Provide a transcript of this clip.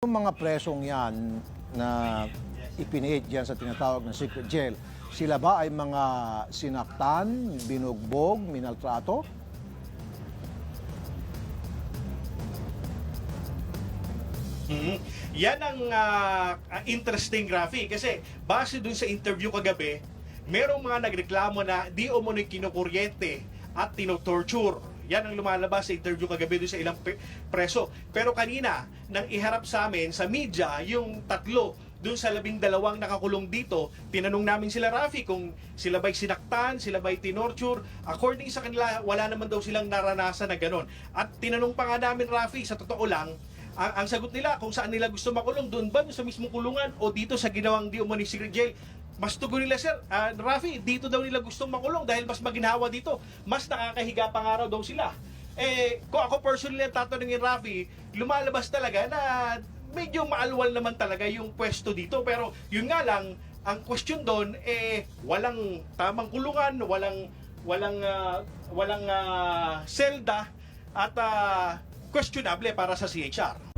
Itong mga presong yan na ipiniit dyan sa tinatawag na secret jail, sila ba ay mga sinaktan, binugbog, minaltrato? Yan ang interesting, Rafi, kasi base dun sa interview kagabi, merong mga nagreklamo na di umano'y kinukuryente at tinotorture. Yan ang lumalabas sa interview kagabi dun sa ilang preso. Pero kanina, nang iharap sa amin sa media yung tatlo dun sa 12 nakakulong dito, tinanong namin sila, Rafi, kung sila ba'y sinaktan, sila ba'y tinorture. According sa kanila, wala naman daw silang naranasan na ganon. At tinanong pa nga namin, Rafi, sa totoo lang, ang sagot nila kung saan nila gusto makulong, doon ba sa mismong kulungan o dito sa ginawang di umani secret jail. Mas tugon nila, sir, Rafi, dito daw nila gustong makulong dahil mas maginhawa dito, mas nakakahiga pang araw daw sila. Kung ako personally ang tatanungin, Rafi, lumalabas talaga na medyo maalwal naman talaga yung pwesto dito, pero yun nga lang, ang question doon, walang tamang kulungan, walang selda at questionable para sa CHR.